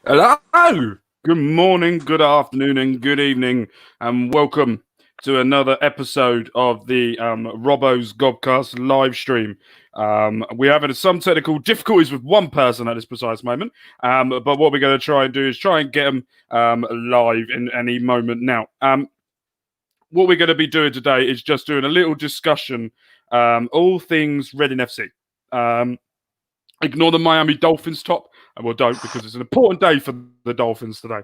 Hello! Good morning, good afternoon, and good evening, and welcome to another episode of the Robbos Gobcast live stream. We're having some technical difficulties with one person at this precise moment, but what we're going to try and do is try and get them live in any moment now. What we're going to be doing today is just doing a little discussion, all things Reading FC. Ignore the Miami Dolphins top. Well, don't, because it's an important day for the Dolphins today.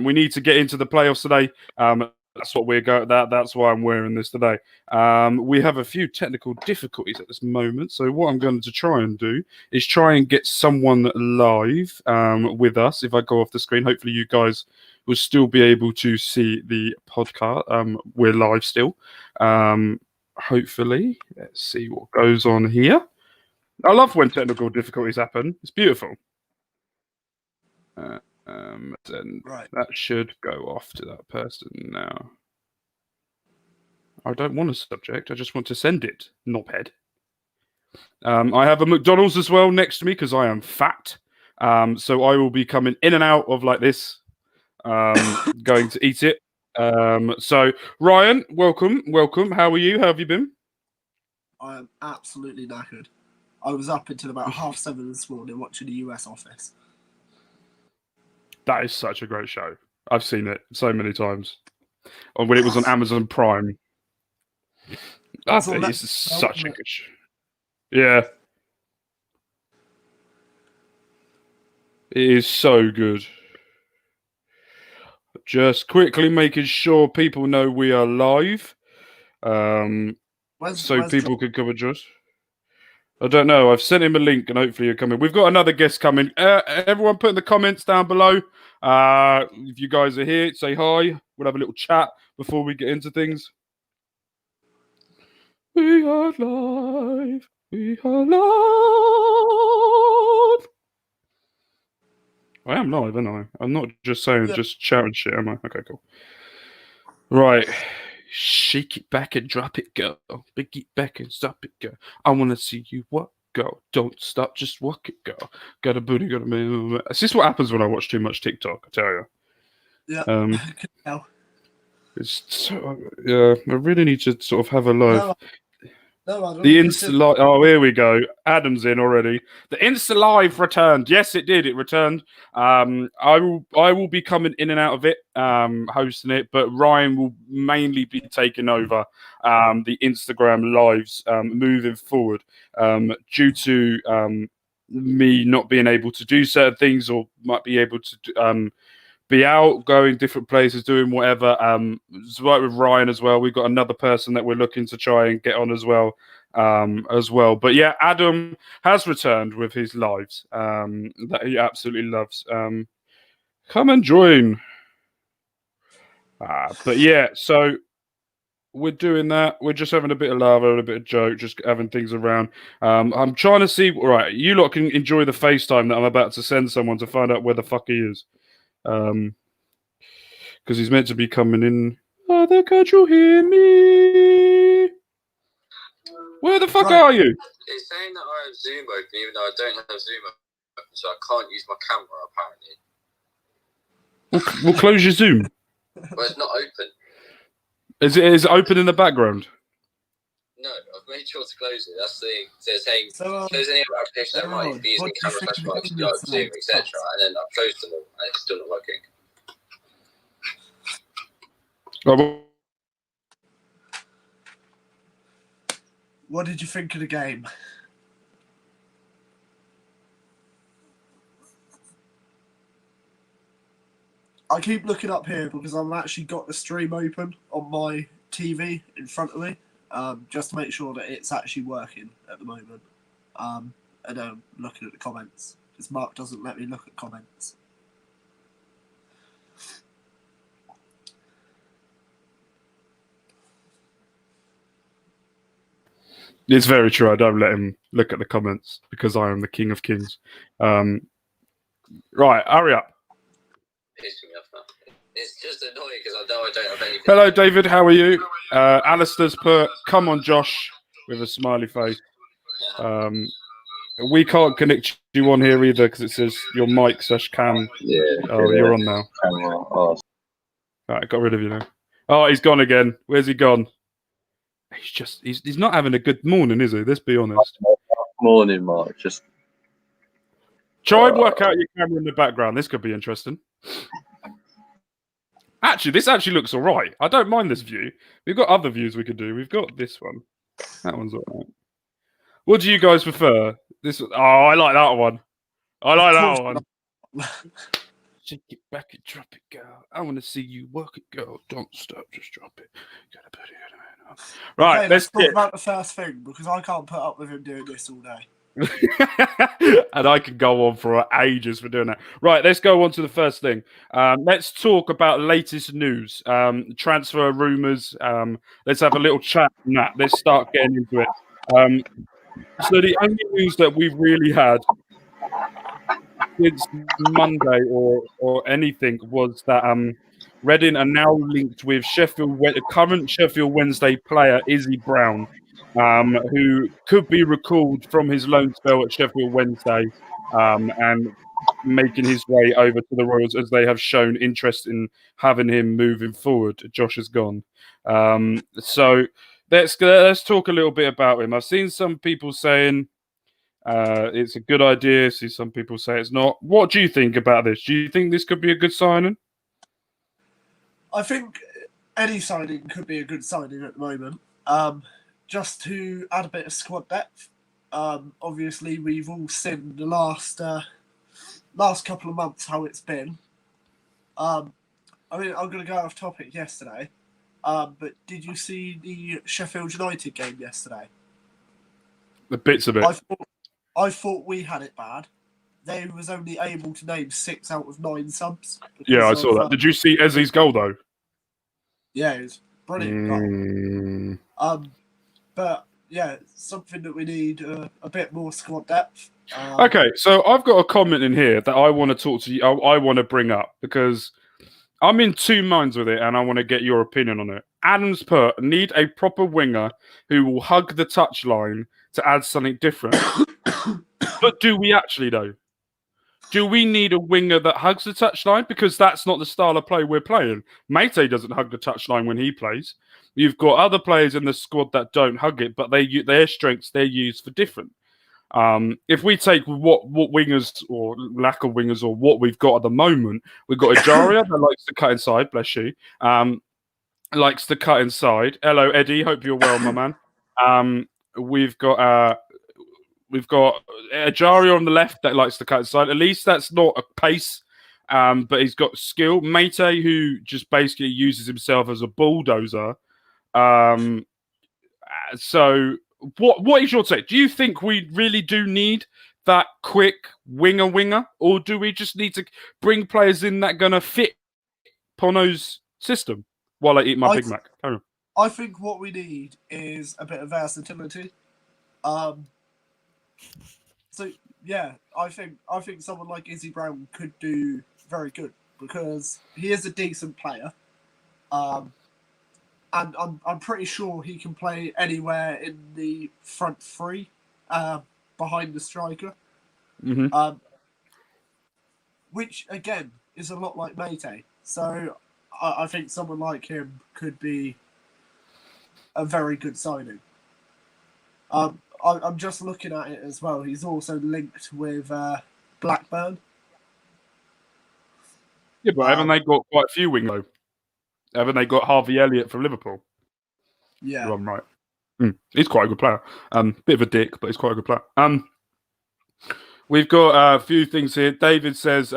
We need to get into the playoffs today. That's what we're going. That's why I'm wearing this today. We have a few technical difficulties at this moment. So what I'm going to try and do is try and get someone live with us. If I go off the screen, hopefully you guys will still be able to see the podcast. We're live still. Hopefully, let's see what goes on here. I love when technical difficulties happen. It's beautiful. And that should go off to that person now. I don't want a subject. I just want to send it, knobhead. I have a McDonald's as well next to me because I am fat. So I will be coming in and out of like this, going to eat it. So Ryan, welcome. How are you? How have you been? I am absolutely knackered. I was up until about 7:30 this morning watching the US Office. That is such a great show. I've seen it so many times. Or when it was on Amazon Prime. I think this is such a good show. Yeah. It is so good. Just quickly making sure people know we are live. So people can come and join us. I don't know. I've sent him a link and hopefully he'll come in. We've got another guest coming. Everyone put in the comments down below. If you guys are here, say hi. We'll have a little chat before we get into things. We are live. We are live. I am live, aren't I? I'm not just saying, just shouting shit, am I? Okay, cool. Right. Shake it back and drop it, girl. Big it back and stop it, girl. I want to see you walk, girl. Don't stop, just walk it, girl. Got a booty, got a man. Is this what happens when I watch too much TikTok? I tell you. Yeah. It's so, yeah. I really need to sort of have a live. No, the Insta live. Oh, here we go. Adam's in already. The Insta live returned. Yes, it did. It returned. I will be coming in and out of it, hosting it, but Ryan will mainly be taking over the Instagram lives moving forward, due to me not being able to do certain things, or might be able to be out, going different places, doing whatever. It's right with Ryan as well. We've got another person that we're looking to try and get on as well. But yeah, Adam has returned with his lives that he absolutely loves. Come and join. But yeah, so we're doing that. We're just having a bit of laugh, a bit of joke, just having things around. I'm trying to see. All right, you lot can enjoy the FaceTime that I'm about to send someone to find out where the fuck he is. Because he's meant to be coming in. Oh, can't you hear me? Where the fuck are you? It's saying that I have Zoom open, even though I don't have Zoom open, so I can't use my camera, apparently. We'll close your Zoom. Well, it's not open. Is it open in the background? No, I've made sure to close it. That's the thing. So it's saying, close any other application that might be using camera, flashlights, Zoom, etc. And then I've closed them all, and it's still not working. What did you think of the game? I keep looking up here because I've actually got the stream open on my TV in front of me, just to make sure that it's actually working at the moment. And I'm looking at the comments because Mark doesn't let me look at comments. It's very true. I don't let him look at the comments because I am the king of kings. Right, hurry up. It's just annoying because I know I don't have anything. Hello, David. How are you? Alistair's put, come on, Josh, with a smiley face. we can't connect you on here either because it says your mic/cam. Yeah. Oh, you're on now. All right, got rid of you now. Oh, he's gone again. Where's he gone? He's not having a good morning, is he? Let's be honest. Morning, Mark. Just try and work out your camera in the background. This could be interesting. Actually, this actually looks all right. I don't mind this view. We've got other views we could do. We've got this one. That one's all right. What do you guys prefer? This? Oh, I like that one. I like that one. Shake it back and drop it, girl. I want to see you work it, girl. Don't stop, just drop it. Right, okay, let's talk about the first thing because I can't put up with him doing this all day. And I could go on for ages for doing that. Right, let's go on to the first thing. Let's talk about latest news, transfer rumours. Let's have a little chat on that. Let's start getting into it. So the only news that we've really had since Monday or anything was that Reading are now linked with current Sheffield Wednesday player Izzy Brown, who could be recalled from his loan spell at Sheffield Wednesday and making his way over to the Royals as they have shown interest in having him moving forward. Josh has gone. So let's talk a little bit about him. I've seen some people saying it's a good idea. See some people say it's not. What do you think about this? Do you think this could be a good signing? I think any signing could be a good signing at the moment. Just to add a bit of squad depth. Obviously, we've all seen the last couple of months how it's been. I mean, I'm going to go off topic yesterday. But did you see the Sheffield United game yesterday? The bits of it. I thought we had it bad. They was only able to name 6 out of 9 subs. Yeah, I saw that. Did you see Ezzy's goal though? Yeah, it was brilliant goal. But yeah, something that we need a bit more squad depth. Okay, so I've got a comment in here that I want to talk to you. I want to bring up because I'm in two minds with it, and I want to get your opinion on it. Adams put need a proper winger who will hug the touchline to add something different. But do we actually though? Do we need a winger that hugs the touchline? Because that's not the style of play we're playing. Mate doesn't hug the touchline when he plays. You've got other players in the squad that don't hug it, but their strengths they're used for different. If we take what wingers or lack of wingers or what we've got at the moment, we've got Ajaria that likes to cut inside. Bless you. Likes to cut inside. Hello, Eddie. Hope you're well, my man. We've got Ajaria on the left that likes to cut inside. At least that's not a pace, but he's got skill. Mate, who just basically uses himself as a bulldozer. So what is your take? Do you think we really do need that quick winger, or do we just need to bring players in that gonna fit Pono's system while I eat my Big Mac? I think what we need is a bit of versatility. So yeah, I think someone like Izzy Brown could do very good because he is a decent player. And I'm pretty sure he can play anywhere in the front three, behind the striker. Mm-hmm. Which again is a lot like Mate. So I think someone like him could be a very good signing. I'm just looking at it as well. He's also linked with Blackburn. Yeah, but haven't they got quite a few wing though? Haven't they got Harvey Elliott from Liverpool? Yeah, I'm right. He's quite a good player. Bit of a dick, but he's quite a good player. We've got a few things here. David says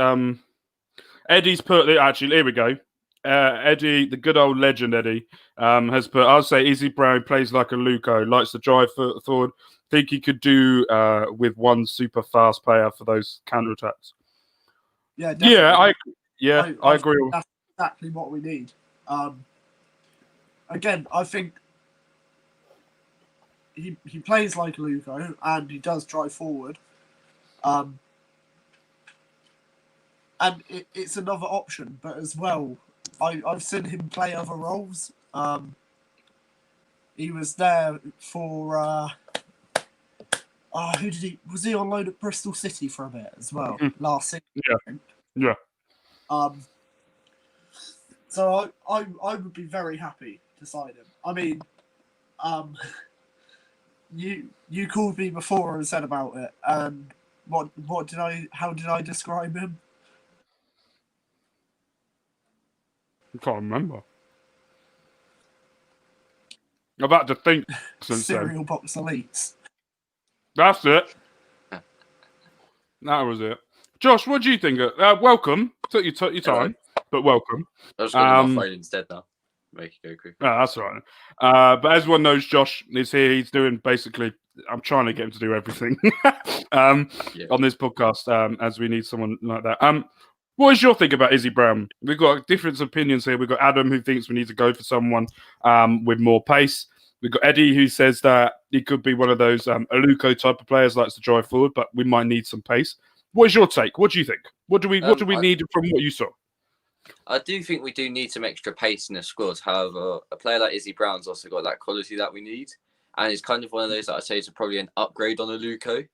Eddie's put it. Actually, here we go. Eddie, the good old legend Eddie, has put. I'll say Izzy Brown plays like a Luco, likes to drive forward. Think he could do with one super fast player for those counterattacks. Yeah, definitely. I agree. That's exactly what we need. Again, I think he plays like a Luco and he does drive forward. And it's another option, but as well, I've seen him play other roles. He was there for who did he? Was he on loan at Bristol City for a bit as well last season? Yeah. So I would be very happy to sign him. I mean, you called me before and said about it. And how did I describe him? I can't remember. I've had to think since Cereal then. box elites. That's it. That was it. Josh, what do you think? Welcome. Took your time, but welcome. I've just got my phone instead now. Make it go quick. That's all right. But everyone knows Josh is here. He's doing basically. I'm trying to get him to do everything on this podcast, as we need someone like that. What is your think about Izzy Brown? We've got different opinions here. We've got Adam, who thinks we need to go for someone with more pace. We've got Eddie, who says that he could be one of those Aluko type of players, likes to drive forward, but we might need some pace. What is your take? What do you think? What do we need from what you saw? I do think we do need some extra pace in the squad. However, a player like Izzy Brown's also got that quality that we need. And it's kind of one of those that I'd say is probably an upgrade on Aluko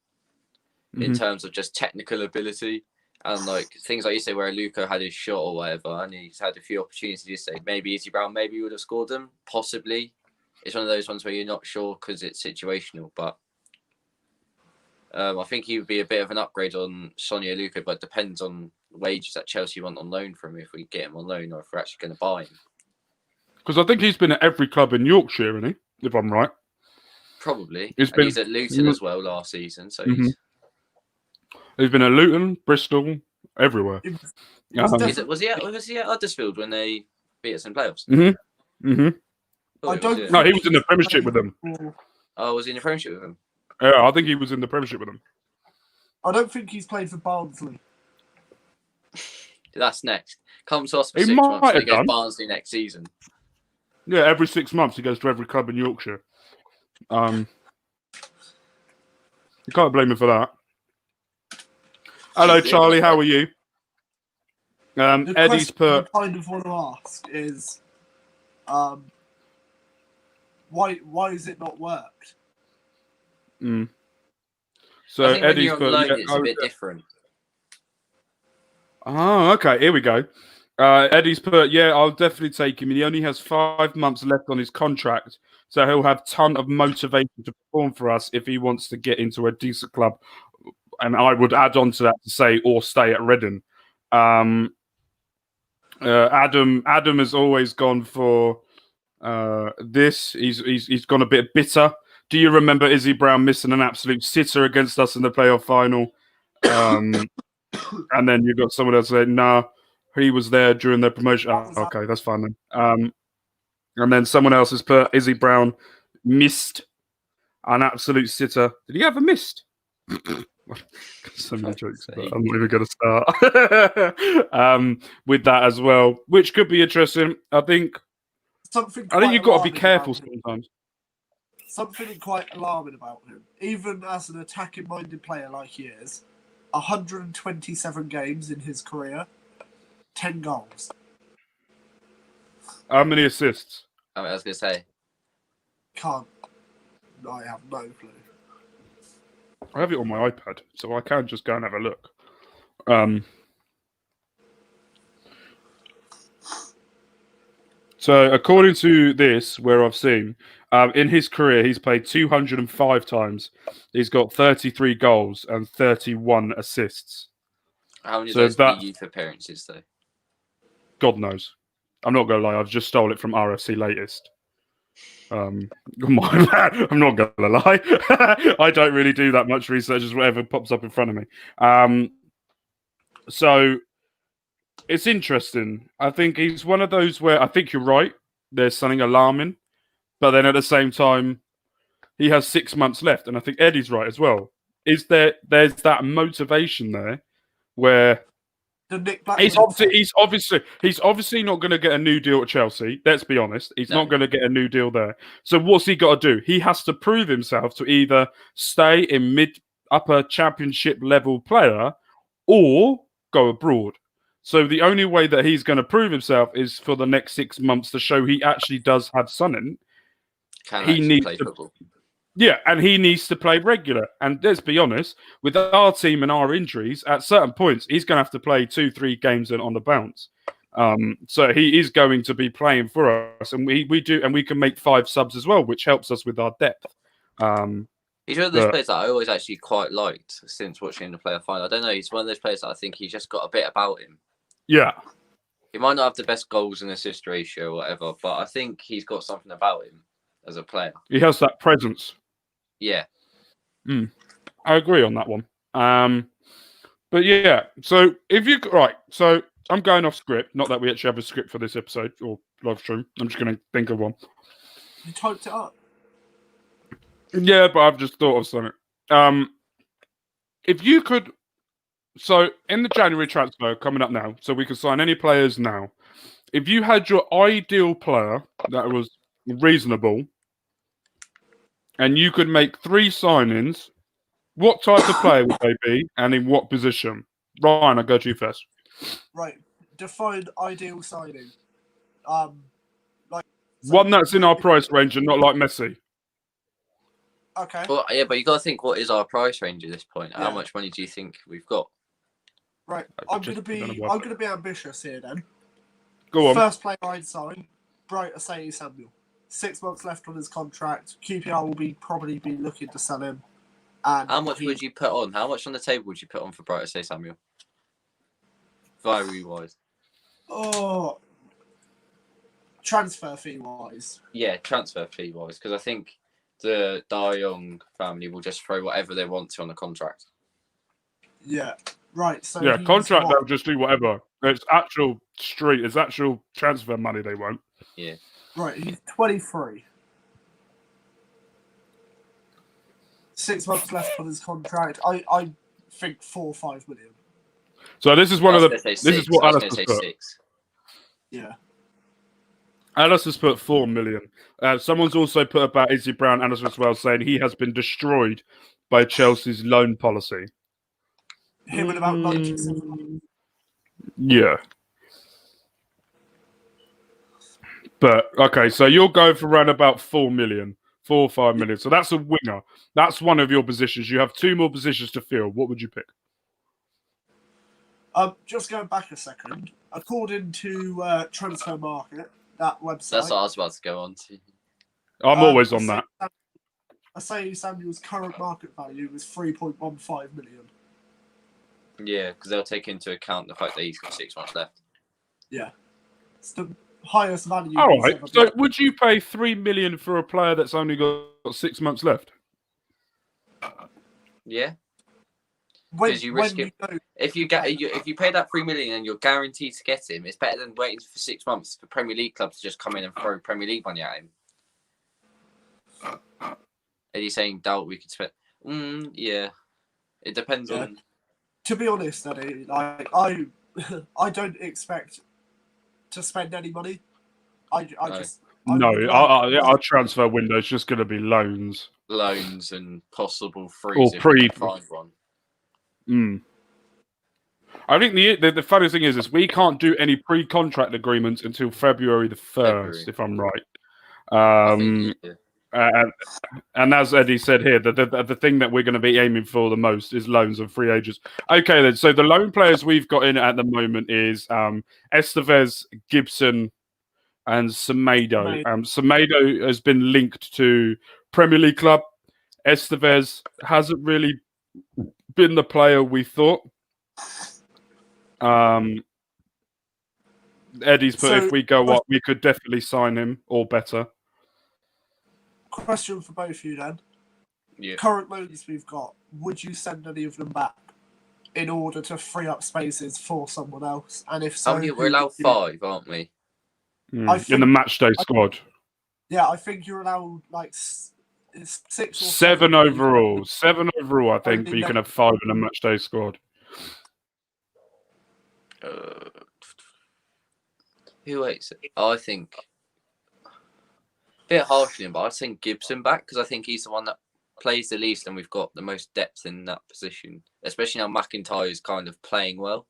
in terms of just technical ability. And like things like you say, where Aluko had his shot or whatever, and he's had a few opportunities to say maybe Izzy Brown would have scored them, possibly. It's one of those ones where you're not sure because it's situational. But I think he would be a bit of an upgrade on Sonia Aluko, but it depends on the wages that Chelsea want on loan from him, if we get him on loan or if we're actually going to buy him. Because I think he's been at every club in Yorkshire, isn't he? If I'm right. Probably. He's at Luton as well last season, so he's been at Luton, Bristol, everywhere. Was he at Huddersfield when they beat us in playoffs? I don't. No, he was in the Premiership with them. Oh, was he in the Premiership with them? Yeah, I think he was in the Premiership with them. I don't think he's played for Barnsley. That's next. Come to us for 6 months and he goes Barnsley next season. Yeah, every 6 months he goes to every club in Yorkshire. You can't blame him for that. Hello, Charlie. How are you? Eddie's put. I kind of want to ask is, why has it not worked? So I think Eddie's put. It's a bit different. Oh, okay. Here we go. Eddie's put. Yeah, I'll definitely take him. He only has 5 months left on his contract, so he'll have a ton of motivation to perform for us if he wants to get into a decent club. And I would add on to that to say, or stay at Reading. Adam has always gone for this. He's gone a bit bitter. Do you remember Izzy Brown missing an absolute sitter against us in the playoff final? And then you've got someone else saying, nah, he was there during their promotion. Oh, okay, that's fine then. And then someone else has put Izzy Brown missed an absolute sitter. Did he ever missed? So many jokes, but I'm not even going to start with that as well, which could be interesting. I think you've got to be careful sometimes. Something quite alarming about him, even as an attacking-minded player like he is. 127 games in his career, 10 goals. How many assists? I was going to say. I have no clue. I have it on my iPad, so I can just go and have a look. So according to this, where I've seen, in his career, he's played 205 times. He's got 33 goals and 31 assists. How many of those are youth appearances, though? God knows. I'm not going to lie. I've just stole it from RFC Latest. I'm not going to lie. I don't really do that much research as whatever pops up in front of me. So it's interesting. I think he's one of those where I think you're right. There's something alarming. But then at the same time, he has 6 months left. And I think Eddie's right as well. There's that motivation there where he's obviously not going to get a new deal at Chelsea. Let's be honest. He's not going to get a new deal there. So what's he got to do? He has to prove himself to either stay in mid-upper championship level player or go abroad. So the only way that he's going to prove himself is for the next 6 months to show he actually does have something. He needs to play football. Yeah, and he needs to play regular. And let's be honest, with our team and our injuries, at certain points, he's going to have to play 2-3 games on the bounce. So he is going to be playing for us, and we do, and we can make 5 subs as well, which helps us with our depth. He's one of those players that I always actually quite liked since watching the player final. I don't know. He's one of those players that I think he's just got a bit about him. Yeah. He might not have the best goals and assist ratio or whatever, but I think he's got something about him as a player. He has that presence. Yeah. I agree on that one. But yeah, so so I'm going off script. Not that we actually have a script for this episode or live stream. I'm just going to think of one. You typed it up. Yeah, but I've just thought of something. If you could, so in the January transfer coming up now, so we can sign any players now. If you had your ideal player that was reasonable, and you could make 3 signings, what type of player would they be, and in what position? Ryan, I'll go to you first. Right. Define ideal signing. One that's in our price range and not like Messi. Okay. Well, yeah, but you got to think, what is our price range at this point? Yeah. How much money do you think we've got? Right. I'm gonna be ambitious here then. Go on. First player I'd sign, Bright Asai Samuel. 6 months left on his contract. QPR will probably be looking to sell him. And How much would you put on? How much on the table would you put on for Bright Say Samuel? Value wise. Oh, transfer fee wise. Yeah, transfer fee wise, because I think the Da Young family will just throw whatever they want to on the contract. Yeah. Right. So Yeah, contract they'll just do whatever. It's actual transfer money they want. Yeah. Right, he's 23. 6 months left on his contract. I think 4 or 5 million. So this is one of the. This is what Alice has put. 6. Yeah. Alice has put 4 million. Someone's also put about Izzy Brown, Alice as well, saying he has been destroyed by Chelsea's loan policy. Him and about 97. Yeah. But okay, so you'll go for around about 4 million, 4 or 5 million. So that's a winger. That's one of your positions. You have 2 more positions to fill. What would you pick? Just going back a second. According to Transfer Market, that website. That's what I was about to go on to. I'm always on that. Asai Samuel's current market value is 3.15 million. Yeah, because they'll take into account the fact that he's got 6 months left. Yeah. It's the highest value. All right. So would you pay 3 million for a player that's only got 6 months left? Yeah. Because you risk it. If you pay that 3 million and you're guaranteed to get him, it's better than waiting for 6 months for Premier League clubs to just come in and throw Premier League money at him. Eddie's saying doubt we could spend. Yeah. It depends on. To be honest, Eddie, like I don't expect to spend any money. Our transfer window is just going to be loans and possible frees if we can find one. I think the funny thing is we can't do any pre-contract agreements until February the 1st, if I'm right. And as Eddie said here, the thing that we're going to be aiming for the most is loans and free agents. Okay, then. So the loan players we've got in at the moment is Estevez, Gibson, and Semedo. Semedo has been linked to Premier League club. Estevez hasn't really been the player we thought. Eddie's put if we go up, we could definitely sign him or better. Question for both of you then. Yeah. Current loans we've got, would you send any of them back in order to free up spaces for someone else? And if so, we're allowed 5, aren't we? In the matchday squad. Yeah, I think you're allowed like 6 or 7 overall. 7 overall, I think, but you can have 5 in a matchday squad. Who hates it? I think a bit harsh on him, but I think Gibson back because I think he's the one that plays the least and we've got the most depth in that position, especially now McIntyre is kind of playing well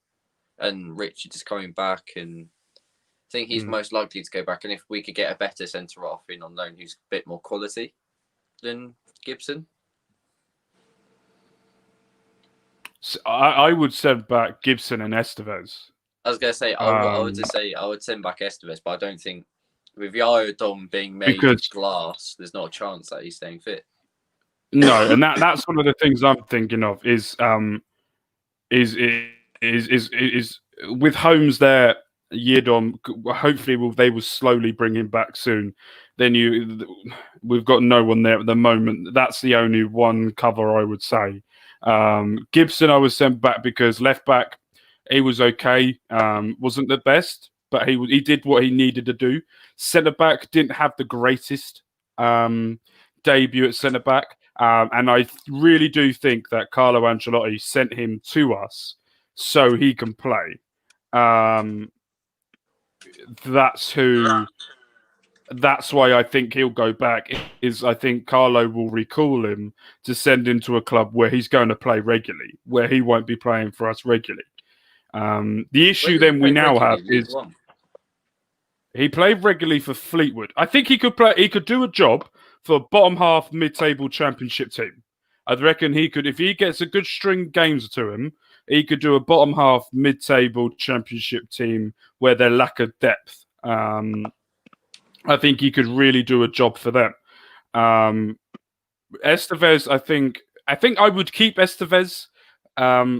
and Richard is coming back and I think he's most likely to go back. And if we could get a better centre-half in on loan who's a bit more quality, then Gibson. So I would send back Gibson and Estevez. I was gonna say I would just say I would send back Estevez, but I don't think with Yaya Dom being made of glass, there's not a chance that he's staying fit. No, and that's one of the things I'm thinking of is with Holmes there, Yedom. Hopefully, they will slowly bring him back soon. Then we've got no one there at the moment. That's the only one cover I would say. Gibson, I was sent back because left back, he was okay. Wasn't the best, but he did what he needed to do. Centre back didn't have the greatest debut at centre back. And I really do think that Carlo Ancelotti sent him to us so he can play. That's why I think he'll go back. I think Carlo will recall him to send him to a club where he's going to play regularly, where he won't be playing for us regularly. The issue then we now have is he played regularly for Fleetwood. I think he could play. He could do a job for bottom half mid-table championship team. I reckon he could, if he gets a good string of games to him, he could do a bottom half mid-table championship team where they lack of depth. I think he could really do a job for them. Estevez, I think I would keep Estevez. I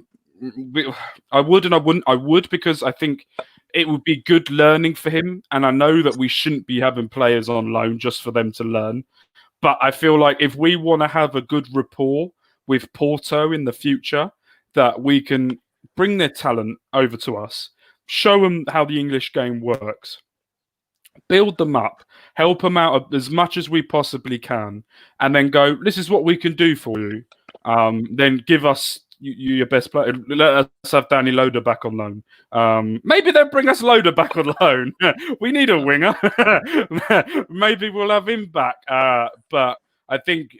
would and I wouldn't. I would because I think it would be good learning for him. And I know that we shouldn't be having players on loan just for them to learn. But I feel like if we want to have a good rapport with Porto in the future, that we can bring their talent over to us, show them how the English game works, build them up, help them out as much as we possibly can, and then go, this is what we can do for you. Then give us your best player. Let us have Danny Loader back on loan. Maybe they'll bring us Loader back on loan. We need a winger. Maybe we'll have him back. But I think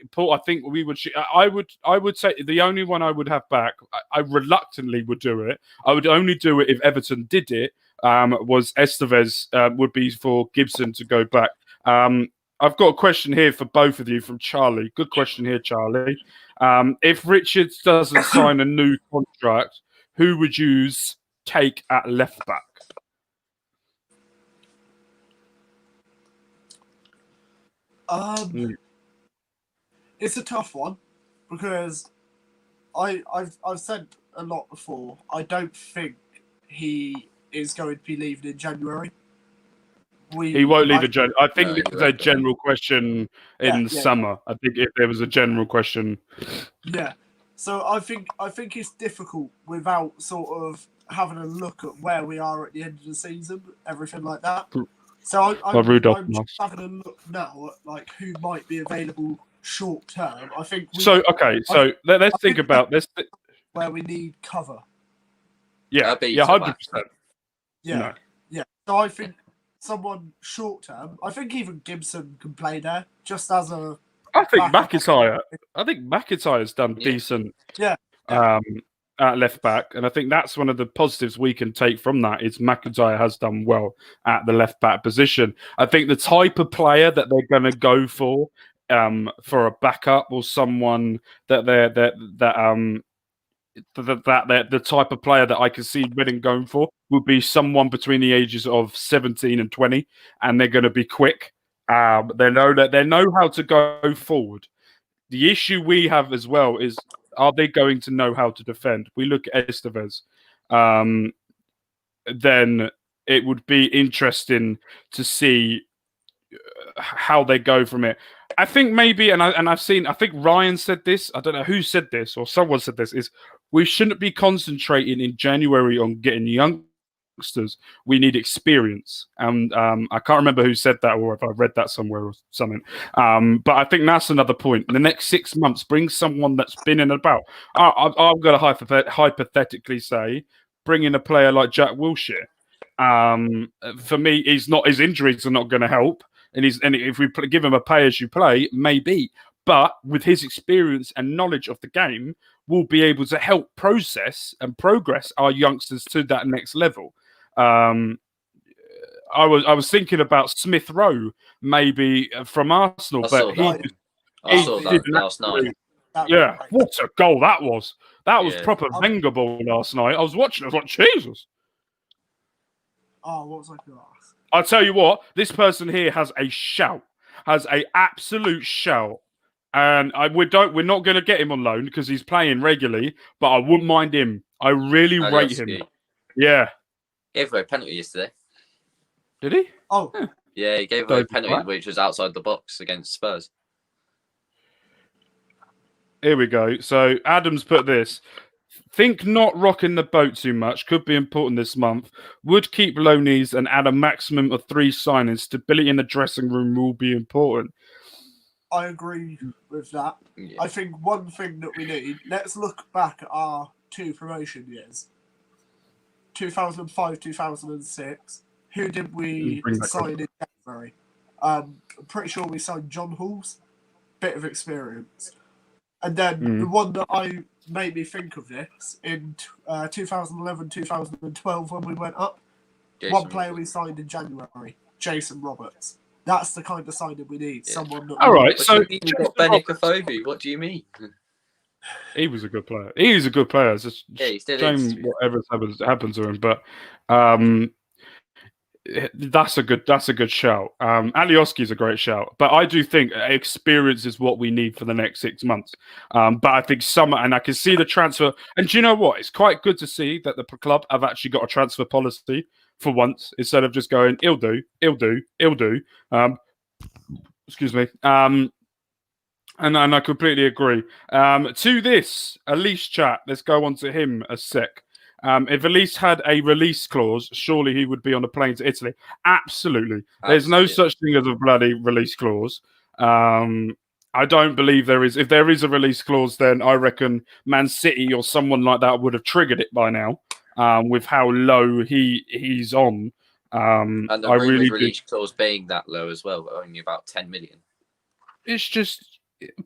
we would. I would say the only one I would have back. I reluctantly would do it. I would only do it if Everton did it. Was Estevez would be for Gibson to go back. I've got a question here for both of you from Charlie. Good question here, Charlie. If Richards doesn't sign a new contract, who would you take at left back? It's a tough one because I've said a lot before. I don't think he is going to be leaving in January. He won't leave in January. I think this is a general question in the summer. I think if there was a general question. Yeah. So I think it's difficult without sort of having a look at where we are at the end of the season, everything like that. So I'm just having a look now at like who might be available short term. I think. Let's think about this. Where we need cover. Yeah, 100%. Yeah, no. Yeah. So I think someone short term. I think even Gibson can play there, just as a. I think McIntyre's done decent. Yeah. At left back, and I think that's one of the positives we can take from that is McIntyre has done well at the left back position. I think the type of player that they're going to go for a backup or someone that the type of player that I can see Reading going for would be someone between the ages of 17 and 20, and they're going to be quick. They know how to go forward. The issue we have as well is, are they going to know how to defend? We look at Estevez. Then it would be interesting to see how they go from it. I think maybe, and I think Ryan said this. I don't know who said this or someone said this. Is we shouldn't be concentrating in January on getting youngsters. We need experience. And I can't remember who said that or if I read that somewhere or something. But I think that's another point. In the next 6 months, bring someone that's been in and about. I'm going to hypothetically say, bring in a player like Jack Wilshere. For me, his injuries are not going to help. And if we give him a pay as you play, maybe. But with his experience and knowledge of the game, we'll be able to help process and progress our youngsters to that next level. I was thinking about Smith Rowe maybe from Arsenal, but I saw that did last night. Yeah, what a goal that was. That was Yeah. proper Wenger ball last night. I was watching it, I was like, Jesus. Oh, what was I going to ask? I'll tell you what, this person here has a shout, has a absolute shout. And we're not going to get him on loan because he's playing regularly, but I wouldn't mind him. I really rate him. Yeah. Gave away a penalty yesterday. Did he? Oh. Yeah, he gave away a penalty which was outside the box against Spurs. Here we go. So Adam's put this. Think not rocking the boat too much. Could be important this month. Would keep loanies and add a maximum of 3 signings. Stability in the dressing room will be important. I agree with that. Yeah. I think one thing that we need, let's look back at our 2 promotion years. 2005, 2006. Who did we sign in January? I'm pretty sure we signed John Hughes. Bit of experience. And then the one that made me think of this, in 2011, 2012, when we went up, one player we signed in January, Jason Roberts. That's the kind of signing we need. Yeah. Someone that. All right, so we got Benikofovi. What do you mean? He was a good player. He is a good player. It's just he still shame is. Whatever happens to him, but that's a good shout. Alioski's a great shout, but I do think experience is what we need for the next 6 months. But I think and I can see the transfer. And do you know what? It's quite good to see that the club have actually got a transfer policy for once, instead of just going, "It'll do." Excuse me. And I completely agree. To this, Elise chat, let's go on to him a sec. If Elise had a release clause, surely he would be on a plane to Italy. Absolutely. There's no such thing as a bloody release clause. I don't believe there is. If there is a release clause, then I reckon Man City or someone like that would have triggered it by now, with how low he's on. And the Rumours release clause being that low as well, only about 10 million. It's just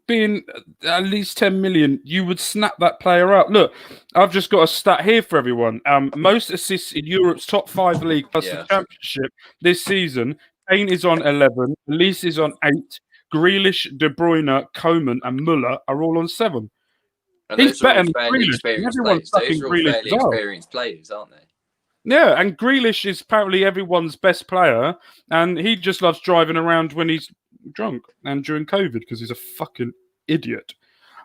being at least 10 million, you would snap that player up. Look, I've just got a stat here for everyone. Most assists in Europe's top 5 league plus the Championship this season. Kane is on 11, Elise is on 8, Grealish, De Bruyne, Coman, and Muller are all on 7. And he's better than Grealish. Everyone's those are all fairly experienced players, aren't they? Yeah, and Grealish is apparently everyone's best player, and he just loves driving around when he's drunk and during COVID because he's a fucking idiot.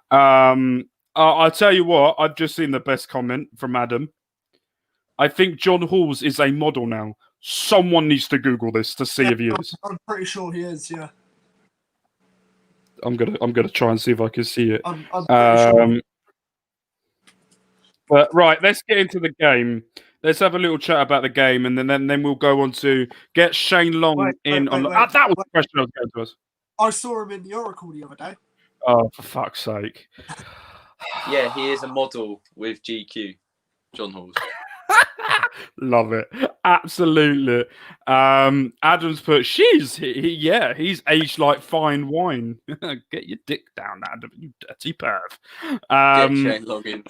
I'll tell you what, I've just seen the best comment from Adam. I think John Halls is a model now. Someone needs to Google this to see if he is. I'm pretty sure he is, yeah. I'm gonna try and see if I can see it. I'm pretty sure. But right, let's get into the game. Let's have a little chat about the game, and then we'll go on to get Shane Long in. That was the question I was going to ask. I saw him in the Oracle the other day. Oh, for fuck's sake! Yeah, he is a model with GQ, John Halls. Love it, absolutely. Adam's put, he's aged like fine wine. Get your dick down, Adam, you dirty perv. Get Shane Long in.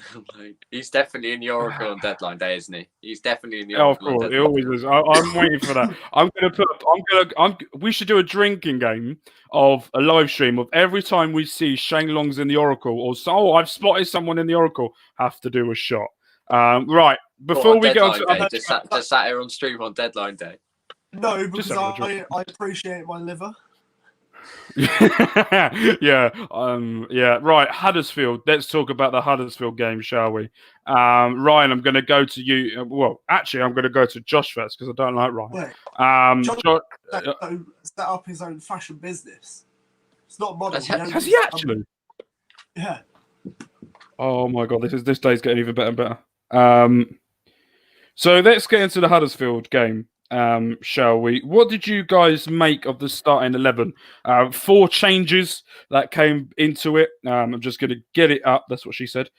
He's definitely in the Oracle on deadline day, isn't he? He's definitely in the Oracle. Of course, he always is. I'm waiting for that. We should do a drinking game of a live stream of every time we see Shane Long's in the Oracle, or I've spotted someone in the Oracle. Have to do a shot. Right. Before we get on to just sat here on stream on deadline day. No, because I appreciate my liver. yeah. Right. Huddersfield. Let's talk about the Huddersfield game, shall we? Ryan, I'm going to go to you. Well, actually, I'm going to go to Josh first because I don't like Ryan. Josh set up his own fashion business. It's not model. Has he actually? Yeah. Oh my god, this day's getting even better and better. So let's get into the Huddersfield game, shall we? What did you guys make of the starting 11? 4 changes that came into it. I'm just going to get it up. That's what she said.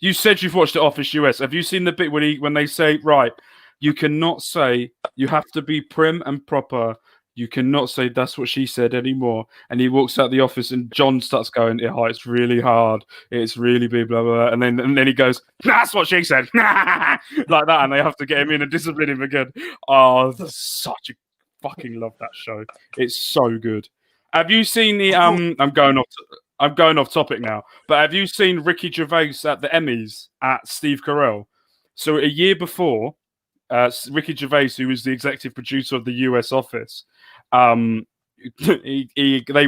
You said you've watched The Office US. Have you seen the bit when they say, right, you cannot say, you have to be prim and proper. You cannot say that's what she said anymore. And he walks out the office and John starts going, it's really hard. It's really big, blah, blah, blah. And then he goes, that's what she said. Like that. And they have to get him in and discipline him again. Oh, such a fucking love that show. It's so good. Have you seen the I'm going off topic now, but have you seen Ricky Gervais at the Emmys at Steve Carell? So a year before, Ricky Gervais, who was the executive producer of the US office, they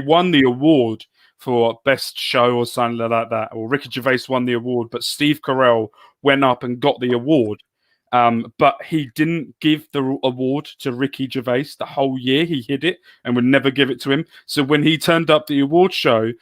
won the award for best show or something like that. Or Ricky Gervais won the award, but Steve Carell went up and got the award. But he didn't give the award to Ricky Gervais the whole year. He hid it and would never give it to him. So when he turned up the award show,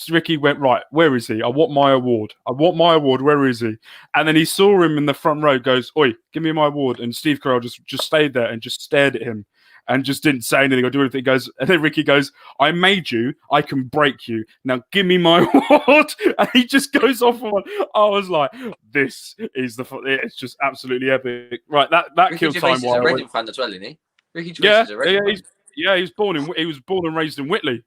Ricky went, right, where is he? I want my award. I want my award. Where is he? And then he saw him in the front row, goes, oi, give me my award. And Steve Carell just stayed there and just stared at him and just didn't say anything or do anything. He goes, and then Ricky goes, I made you. I can break you. Now give me my award. And he just goes off on. I was like, this is it's just absolutely epic. Right, that Ricky killed Gervais time. is a Reading fan as well, isn't he? Ricky Gervais is a Reading fan. He was born and raised in Whitley.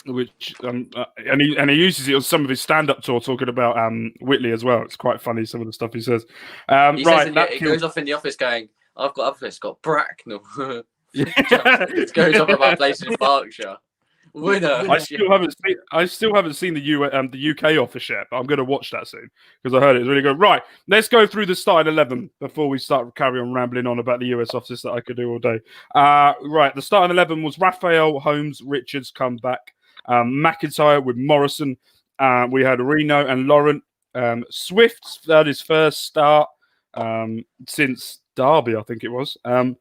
Which and he uses it on some of his stand-up tour, talking about Whitley as well. It's quite funny, some of the stuff he says. He says it goes off in the office going, "I've got other place, got Bracknell." It goes off about places in Berkshire. Winner. I still haven't seen the UK office yet, but I'm going to watch that soon because I heard it's really good. Right, let's go through the starting 11 before we start carry on rambling on about the US office that I could do all day. Right, the starting 11 was Raphael, Holmes, Richards come back. McIntyre with Morrison. We had Reno and Laurent. Swift had his first start since Derby, I think it was. Pardon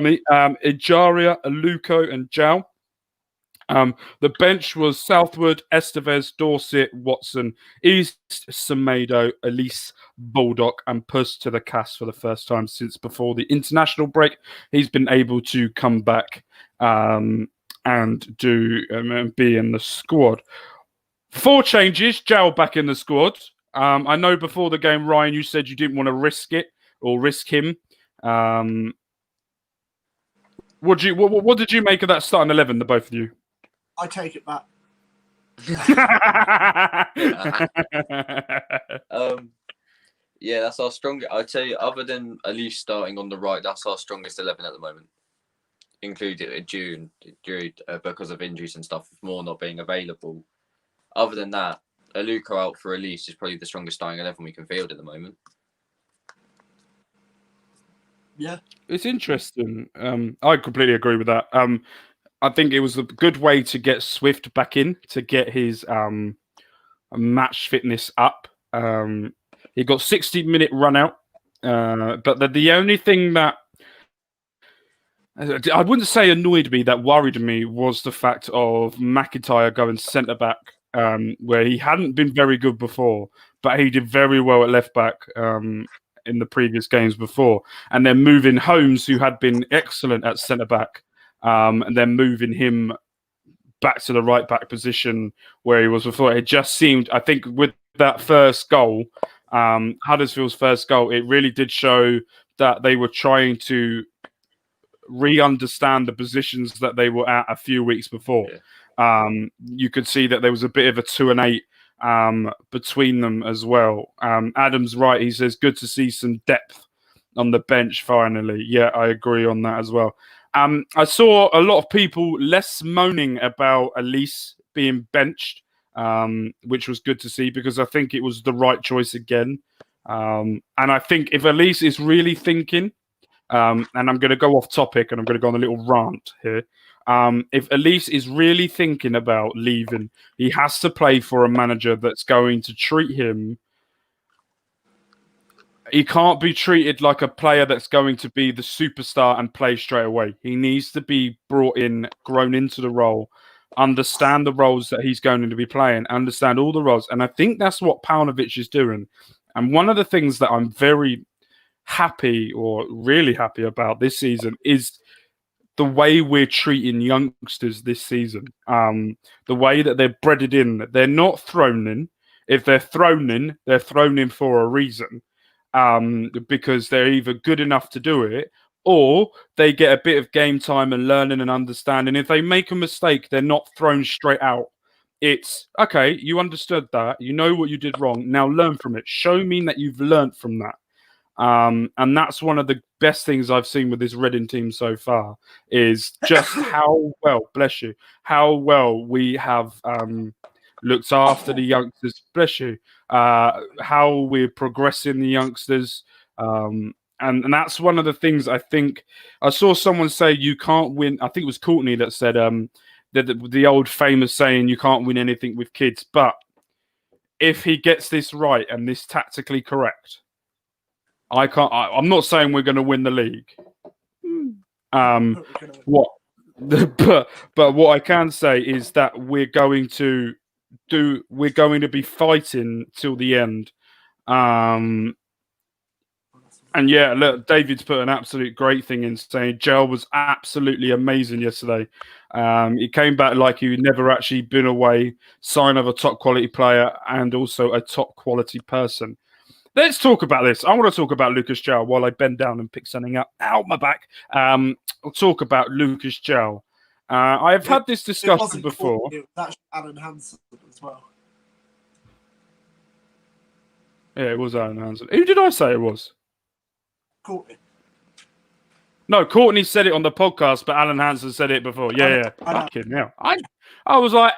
me. Ejaria, Aluko, and Jao. The bench was Southwood, Estevez, Dorset, Watson, East, Semedo, Elise, Baldock, and Puss to the cast for the first time since before the international break. He's been able to come back and be in the squad. 4 changes, Jao back in the squad. I know before the game, Ryan, you said you didn't want to risk it or risk him. What did you make of that starting 11, the both of you? I take it back. Yeah, that's our strongest. I'd say, other than Elise starting on the right, that's our strongest 11 at the moment. Included in June, because of injuries and stuff, more not being available. Other than that, Aluko out for Elise is probably the strongest starting 11 we can field at the moment. Yeah, it's interesting. I completely agree with that. I think it was a good way to get Swift back in to get his match fitness up. He got 60-minute run out, but the only thing that I wouldn't say annoyed me, that worried me, was the fact of McIntyre going centre back, where he hadn't been very good before, but he did very well at left back in the previous games before, and then moving Holmes, who had been excellent at centre back, and then moving him back to the right back position where he was before. It just seemed, I think, with that first goal, Huddersfield's first goal, it really did show that they were trying to re-understand the positions that they were at a few weeks before. Yeah. You could see that there was a bit of a 2 and 8 between them as well. Adam's right. He says, good to see some depth on the bench finally. Yeah, I agree on that as well. I saw a lot of people less moaning about Elise being benched, which was good to see because I think it was the right choice again. And I think if Elise is really thinking, and I'm going to go off topic and I'm going to go on a little rant here. If Elise is really thinking about leaving, he has to play for a manager that's going to treat him. He can't be treated like a player that's going to be the superstar and play straight away. He needs to be brought in, grown into the role, understand the roles that he's going to be playing, understand all the roles. And I think that's what Paunovic is doing. And one of the things that I'm very happy or really happy about this season is the way we're treating youngsters this season. The way that they're breaded in. They're not thrown in. If they're thrown in for a reason. Because they're either good enough to do it or they get a bit of game time and learning and understanding. If they make a mistake, they're not thrown straight out. It's, okay, you understood that. You know what you did wrong. Now learn from it. Show me that you've learned from that. And that's one of the best things I've seen with this Reading team so far is just how well, bless you, how well we have looked after the youngsters, bless you, how we're progressing the youngsters. And that's one of the things I think I saw someone say you can't win. I think it was Courtney that said the old famous saying, you can't win anything with kids. But if he gets this right and this tactically correct, I'm not saying we're going to win the league. What? But what I can say is that we're going to be fighting till the end. And yeah, look, David's put an absolute great thing in saying Gel was absolutely amazing yesterday. He came back like he'd never actually been away, sign of a top quality player and also a top quality person. Let's talk about this. I want to talk about Lucas Gel while I bend down and pick something up out my back. I'll talk about Lucas Gel. I have had this discussion before. It was actually Alan Hansen as well. Yeah, it was Alan Hansen. Who did I say it was? Courtney. No, Courtney said it on the podcast, but Alan Hansen said it before. Yeah. Fucking hell. I was like,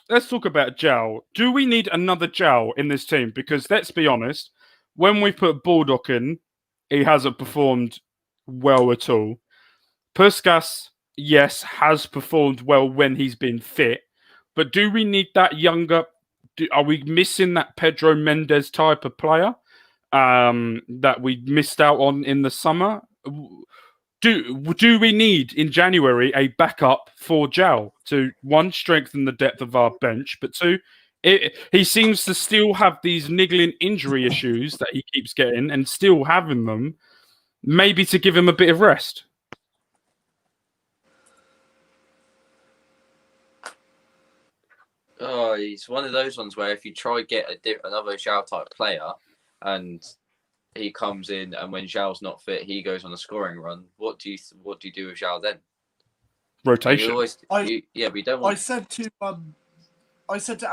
let's talk about Gel. Do we need another Gel in this team? Because let's be honest, when we put Baldock in, he hasn't performed well at all. Puskas, yes, has performed well when he's been fit. But do we need that younger... Are we missing that Pedro Mendes type of player that we missed out on in the summer? Do we need in January a backup for Gel to, one, strengthen the depth of our bench, but two, he seems to still have these niggling injury issues that he keeps getting and still having them, maybe to give him a bit of rest? Oh, he's one of those ones where if you try get another Zhao type player and he comes in and when Zhao's not fit, he goes on a scoring run. What do you do with Zhao then? Rotation. We don't want. I said to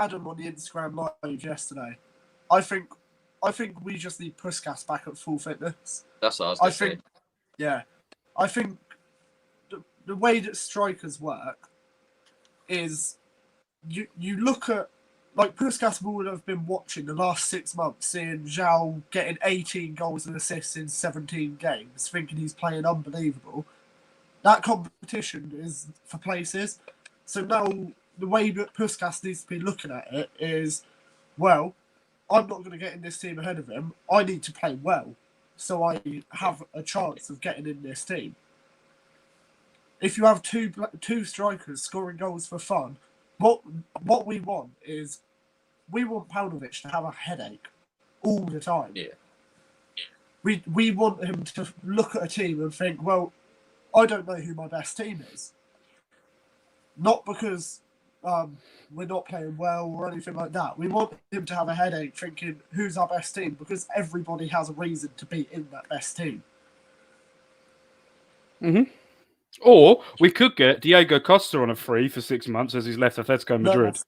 Adam on the Instagram live yesterday, I think we just need Puskas back at full fitness. That's what I was going to say. Yeah, I think the way that strikers work is you look at, like, Puskas would have been watching the last 6 months, seeing Zhao getting 18 goals and assists in 17 games, thinking he's playing unbelievable. That competition is for places. So now the way that Puskas needs to be looking at it is, well, I'm not going to get in this team ahead of him. I need to play well so I have a chance of getting in this team. If you have two strikers scoring goals for fun, what we want is, we want Paunovic to have a headache all the time. Yeah. We want him to look at a team and think, well, I don't know who my best team is. Not because we're not playing well or anything like that. We want him to have a headache thinking, who's our best team? Because everybody has a reason to be in that best team. Mm-hmm. Or we could get Diego Costa on a free for 6 months as he's left Atletico Madrid.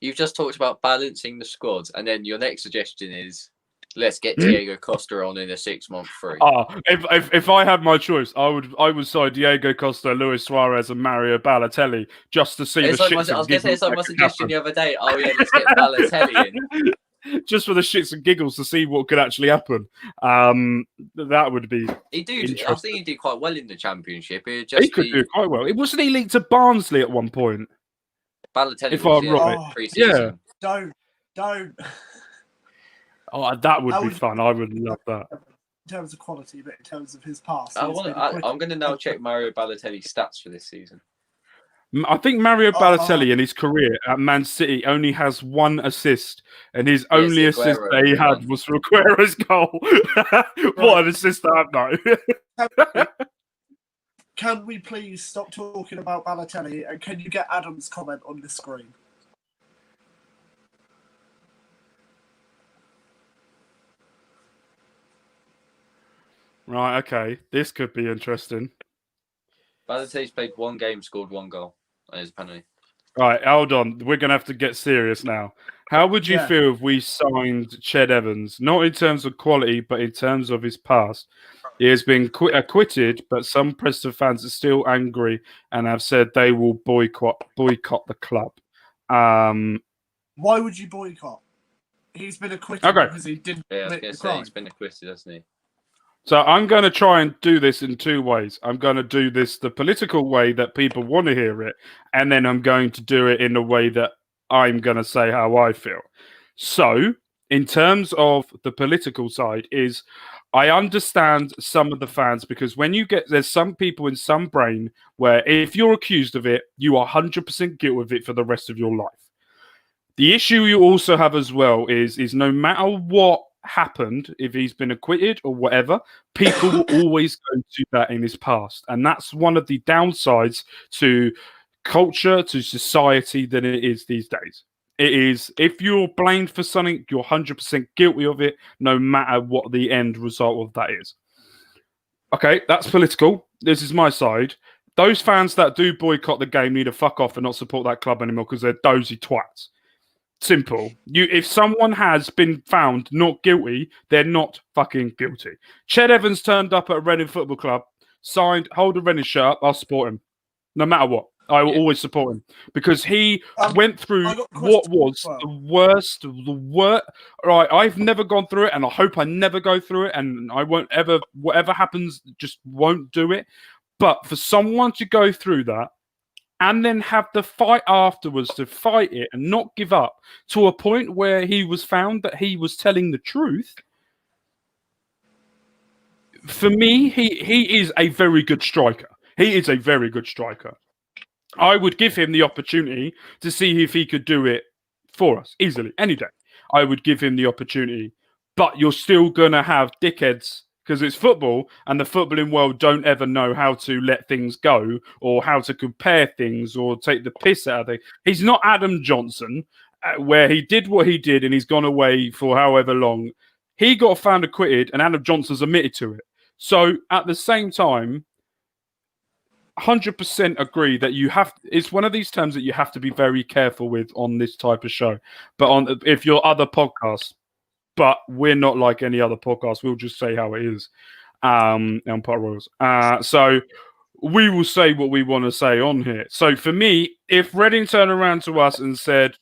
You've just talked about balancing the squads, and then your next suggestion is, let's get Diego Costa on in a 6 month free. If I had my choice, I would side Diego Costa, Luis Suarez, and Mario Balotelli just to see the shits and giggles. I was going to say, it's like my suggestion the other day. Oh yeah, let's get Balotelli in. Just for the shits and giggles to see what could actually happen. That would be. I think he'd do quite well in the Championship. He could do quite well. It wasn't he linked to Barnsley at one point. Balotelli, if I'm right. Yeah. Don't. Oh, that would be fun. I would love that. In terms of quality, but in terms of his past, I'm going to now check Mario Balotelli's stats for this season. I think Mario Balotelli in his career at Man City only has 1 assist, and his only assist that he had was for Aguero's goal. What an assist that, though. Can we please stop talking about Balotelli, and can you get Adam's comment on the screen? Right, okay. This could be interesting. Balotelli's played 1 game, scored 1 goal. That is a penalty. Right, hold on. We're going to have to get serious now. How would you Yeah. feel if we signed Ched Evans, not in terms of quality, but in terms of his past? He has been acquitted, but some Preston fans are still angry and have said they will boycott the club. Why would you boycott? He's been acquitted Okay. because he didn't Yeah, I was commit going the to say crime. he's been acquitted, hasn't he? So I'm going to try and do this in two ways. I'm going to do this the political way that people want to hear it, and then I'm going to do it in the way that I'm going to say how I feel. So, in terms of the political side, is I understand some of the fans because there's some people in some brain where if you're accused of it, you are 100% guilty of it for the rest of your life. The issue you also have as well is no matter what happened, if he's been acquitted or whatever, people will always go to that in his past. And that's one of the downsides to culture, to society that it is these days. It is, if you're blamed for something, you're 100% guilty of it, no matter what the end result of that is. Okay, that's political. This is my side. Those fans that do boycott the game need to fuck off and not support that club anymore because they're dozy twats. Simple. If someone has been found not guilty, they're not fucking guilty. Ched Evans turned up at Reading Football Club, signed, hold a Reading shirt up, I'll support him. No matter what. I will always support him. Because he went through what was the worst. Right, I've never gone through it, and I hope I never go through it, and I won't ever, whatever happens, just won't do it. But for someone to go through that, and then have the fight afterwards to fight it and not give up to a point where he was found that he was telling the truth. For me, he is a very good striker. He is a very good striker. I would give him the opportunity to see if he could do it for us easily, any day. I would give him the opportunity. But you're still going to have dickheads because it's football, and the footballing world don't ever know how to let things go or how to compare things or take the piss out of things. He's not Adam Johnson, where he did what he did and he's gone away for however long. He got found acquitted, and Adam Johnson's admitted to it. So at the same time, 100% agree that it's one of these terms that you have to be very careful with on this type of show. But if your other podcasts, but we're not like any other podcast. We'll just say how it is on Pot Royals. So we will say what we want to say on here. So for me, if Reading turned around to us and said,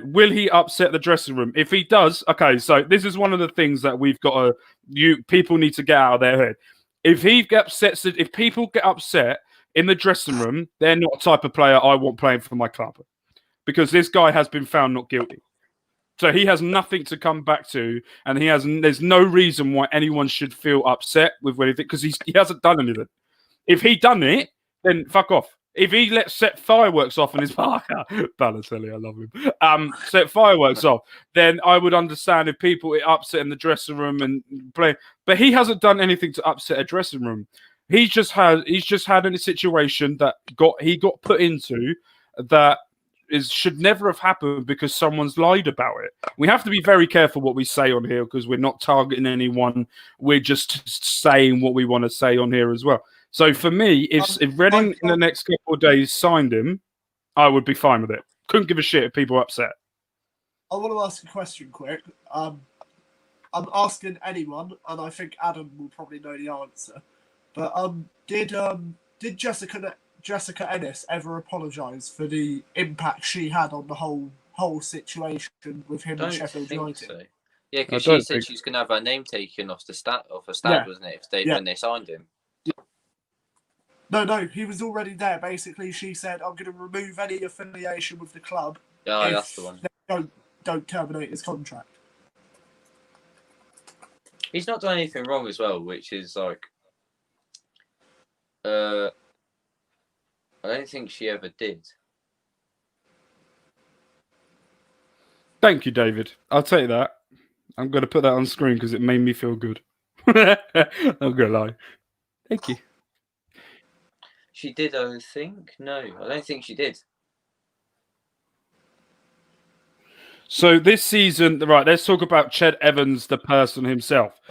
will he upset the dressing room? If he does, okay, so this is one of the things that we've got people need to get out of their head. If people get upset in the dressing room, they're not the type of player I want playing for my club. Because this guy has been found not guilty. So he has nothing to come back to, and there's no reason why anyone should feel upset with anything because he hasn't done anything. If he done it, then fuck off. If he set fireworks off in his Balotelli, I love him. Set fireworks off, then I would understand if people are upset in the dressing room and play. But he hasn't done anything to upset a dressing room. He's just had a situation that he got put into that should never have happened because someone's lied about it. We have to be very careful what we say on here because we're not targeting anyone. We're just saying what we want to say on here as well. So for me, if Reading in the next couple of days signed him, I would be fine with it. Couldn't give a shit if people are upset. I want to ask a question quick. I'm asking anyone, and I think Adam will probably know the answer. But did Jessica Ennis ever apologise for the impact she had on the whole situation with him and Sheffield United? So. Yeah, because she said she was going to have her name taken off a stand, wasn't it? When they signed him. No, he was already there. Basically, she said, "I'm going to remove any affiliation with the club." Yeah, that's the one. They don't terminate his contract. He's not done anything wrong as well, which is like, I don't think she ever did. Thank you, David. I'll take that. I'm going to put that on screen because it made me feel good. I'm going to lie. Thank you. She did, I think. No, I don't think she did. So this season, right, let's talk about Ched Evans, the person himself.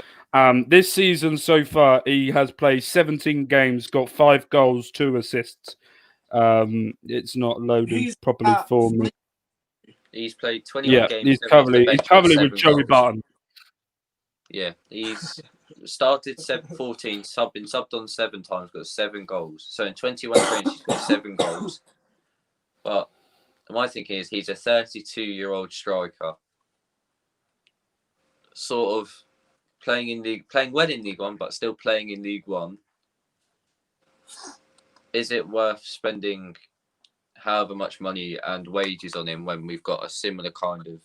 This season so far, he has played 17 games, got 5 goals, 2 assists. It's not loaded properly for me. He's played 21 games. he's never off the currently bench with with 7 Joey goals. Barton. Yeah, he's started 14, been subbed on 7 times, got 7 goals. So in 21 games, he's got 7 goals. But my thinking is he's a 32-year-old striker, sort of playing well in League One, but still playing in League One. Is it worth spending however much money and wages on him when we've got a similar kind of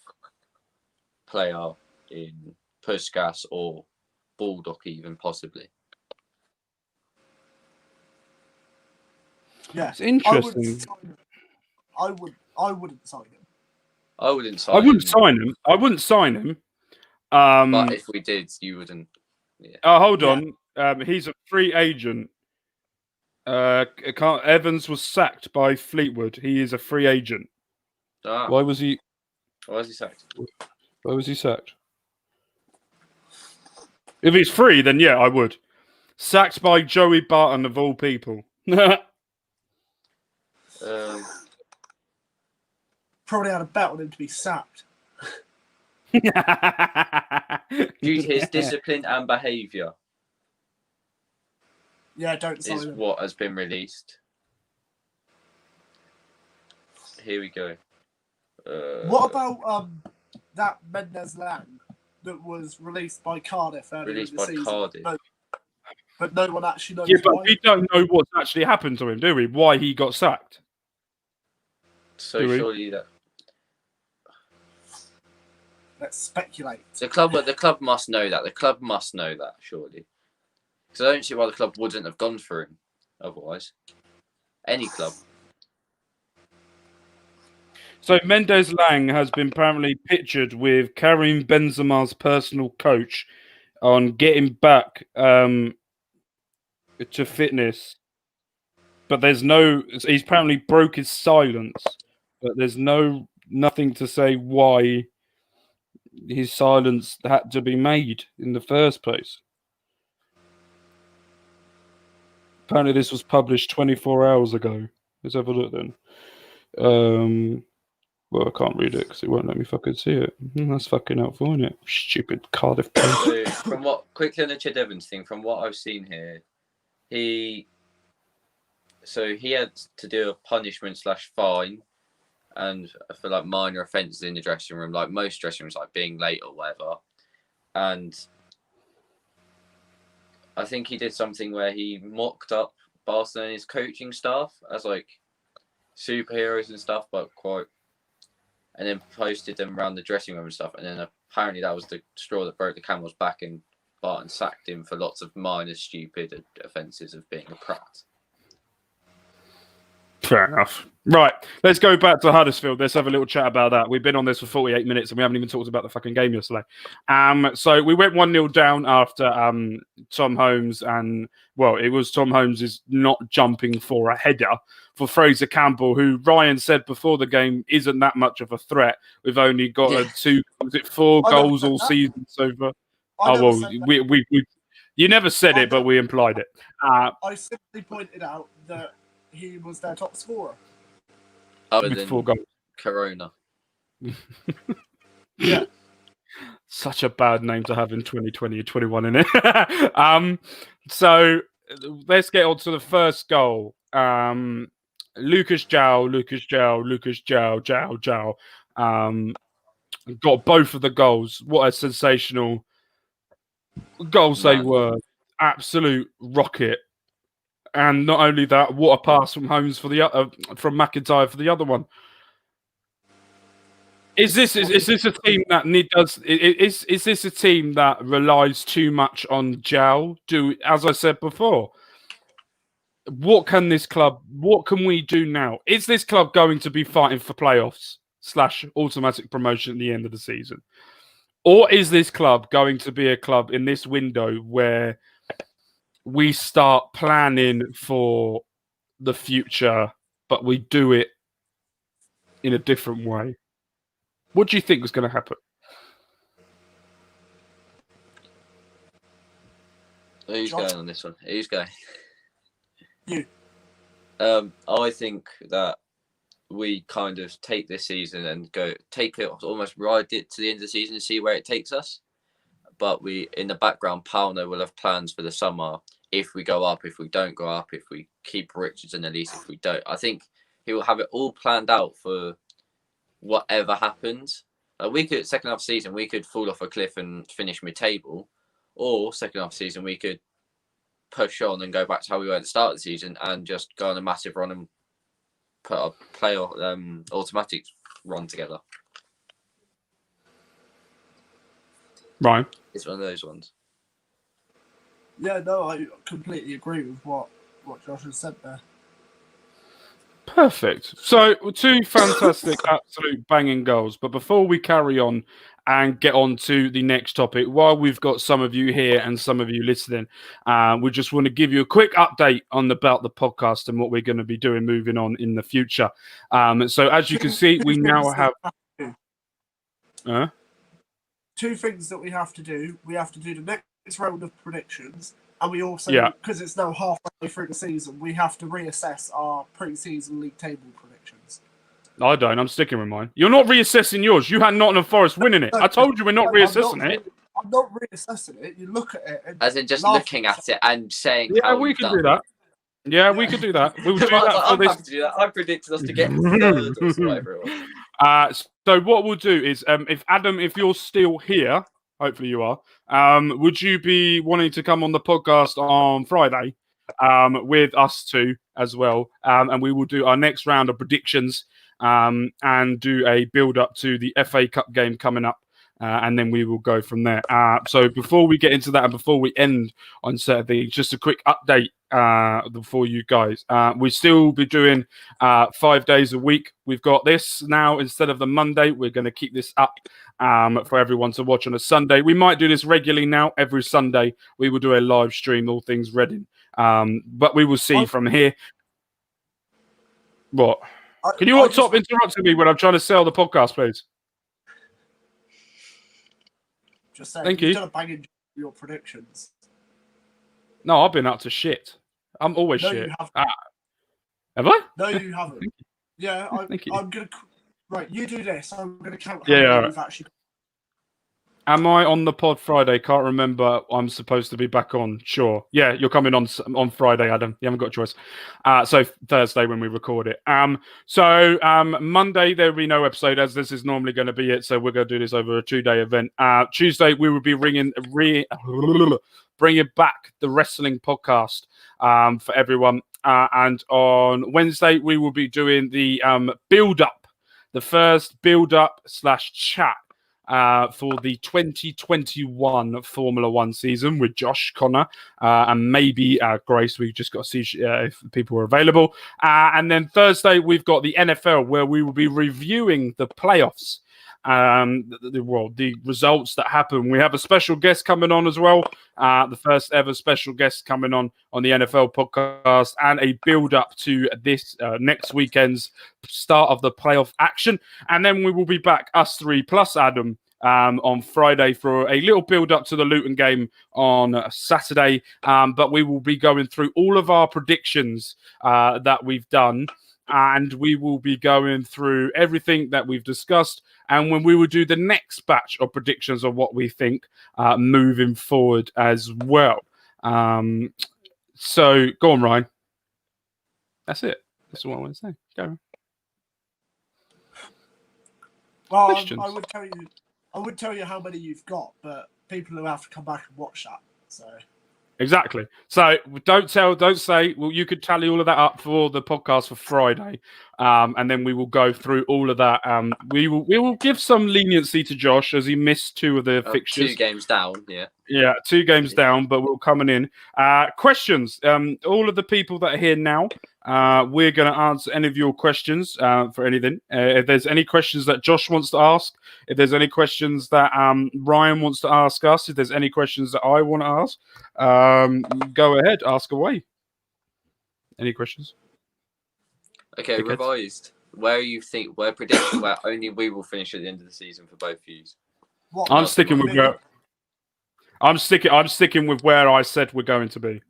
player in Puskas or Baldock even possibly? Yeah, It's interesting. I wouldn't sign him. I wouldn't sign I wouldn't him. sign him. I wouldn't sign him. But if we did, you wouldn't. Yeah. Hold on. He's a free agent. Evans was sacked by Fleetwood. He is a free agent. Why was he? Why was he sacked? Why was he sacked? If he's free, then yeah, I would. Sacked by Joey Barton of all people. Probably had a bet on him to be sacked. Due to his discipline and behaviour. Yeah, don't sign is him. what has been released. Here we go. What about that Mendes Lang that was released by Cardiff earlier in the season? Cardiff. No, but no one actually knows Yeah, but why. we don't know what's actually happened to him, do we? Why he got sacked? So surely that let's speculate. the club must know that. The club must know that, surely. Because I don't see why the club wouldn't have gone for him otherwise. Any club. So Mendes Lang has been apparently pictured with Karim Benzema's personal coach on getting back to fitness. But there's no. He's apparently broke his silence, but there's nothing to say why his silence had to be made in the first place. Apparently, this was published 24 hours ago. Let's have a look then. Well, I can't read it because it won't let me fucking see it. That's fucking helpful, isn't it? Stupid Cardiff Post. So quickly on the Ched Evans thing, from what I've seen here, he had to do a punishment/fine, and for like minor offences in the dressing room, like most dressing rooms, like being late or whatever. And I think he did something where he mocked up Barcelona's coaching staff as like superheroes and stuff, and then posted them around the dressing room and stuff. And then apparently that was the straw that broke the camel's back, and Barton sacked him for lots of minor stupid offences of being a prat. Fair enough. Right, let's go back to Huddersfield. Let's have a little chat about that. We've been on this for 48 minutes and we haven't even talked about the fucking game yesterday. So we went 1-0 down after Tom Holmes it was Tom Holmes is not jumping for a header for Fraser Campbell, who Ryan said before the game isn't that much of a threat. We've only got 4 goals all season so far. We you never said it, but we implied it. I simply pointed out that he was their top scorer. Other with than 4 goals. Corona. Yeah. Such a bad name to have in 2020 and 21, isn't it? So let's get on to the first goal. Lucas João. Got both of the goals. What a sensational goals they were. Absolute rocket. And not only that, what a pass from Holmes from McIntyre for the other one. Is this a team that is this a team that relies too much on João? As I said before, what can we do now? Is this club going to be fighting for playoffs / automatic promotion at the end of the season? Or is this club going to be a club in this window where we start planning for the future, but we do it in a different way? What do you think was going to happen? Who's going on this one? Who's going? You. I think that we kind of take this season and take it, almost ride it to the end of the season and see where it takes us. But in the background, Palmer will have plans for the summer. If we go up, if we don't go up, if we keep Richardson at least, if we don't, I think he will have it all planned out for whatever happens. We could second half season, we could fall off a cliff and finish mid-table, or second half season we could push on and go back to how we were at the start of the season and just go on a massive run and put a playoff automatic run together. Right. It's one of those ones. Yeah, no, I completely agree with what Josh has said there. Perfect. So, two fantastic, absolute banging goals. But before we carry on and get on to the next topic, while we've got some of you here and some of you listening, we just want to give you a quick update about the podcast and what we're going to be doing moving on in the future. So, as you can see, we now have... Two things that we have to do. We have to do the next round of predictions. And we also, because it's now halfway through the season, we have to reassess our pre-season league table predictions. I don't. I'm sticking with mine. You're not reassessing yours. You had Nottingham Forest winning it. I told you we're not reassessing it. I'm not reassessing it. You look at it. As in just looking at it and saying, yeah, we can do that. Yeah, we could do that. We'll do that for this. To do that. I predicted us to get third or whatever it was. So what we'll do is, if Adam, if you're still here, hopefully you are, would you be wanting to come on the podcast on Friday with us two as well? And we will do our next round of predictions and do a build-up to the FA Cup game coming up. And then we will go from there. So before we get into that and before we end on Saturday, just a quick update for you guys. We still be doing 5 days a week. We've got this now instead of the Monday. We're going to keep this up for everyone to watch on a Sunday. We might do this regularly now. Every Sunday we will do a live stream, all things Reading. But we will see from here. What? Can you all stop interrupting me when I'm trying to sell the podcast, please? Just saying, thank you. You've done a banging your predictions. No, I've been up to shit. I'm always shit. You haven't. Have I? No, you haven't. Yeah, Thank you. I'm going to... Right, you do this. I'm going to count how many you've actually... Am I on the pod Friday? Can't remember. I'm supposed to be back on. Sure. Yeah, you're coming on Friday, Adam. You haven't got a choice. So Thursday when we record it. So Monday there will be no episode as this is normally going to be it. So we're going to do this over a 2-day event. Tuesday we will be bringing back the wrestling podcast for everyone. And on Wednesday we will be doing the build-up, the first build-up / chat. For the 2021 Formula One season with Josh, Connor, and maybe Grace. We just got to see if people are available. And then Thursday, we've got the NFL where we will be reviewing the playoffs. The results that happen. We have a special guest coming on as well. The first ever special guest coming on the NFL podcast and a build up to this next weekend's start of the playoff action. And then we will be back, us three plus Adam, on Friday for a little build up to the Luton game on Saturday. But we will be going through all of our predictions that we've done. And we will be going through everything that we've discussed. And when we will do the next batch of predictions of what we think moving forward as well. So go on, Ryan. That's it. That's what I want to say. Go. Well, I would tell you how many you've got, but people who have to come back and watch that. So. Exactly. So don't say, well, you could tally all of that up for the podcast for Friday. And then we will go through all of that. We will give some leniency to Josh as he missed 2 of the fixtures. 2 games down, yeah. Yeah, 2 games down, but we're coming in. Questions. All of the people that are here now, we're going to answer any of your questions for anything. If there's any questions that Josh wants to ask, if there's any questions that Ryan wants to ask us, if there's any questions that I want to ask, go ahead, ask away. Any questions? Okay, Tickets? revised. Where prediction where only we will finish at the end of the season for both views? I'm sticking with where I'm sticking with where I said we're going to be.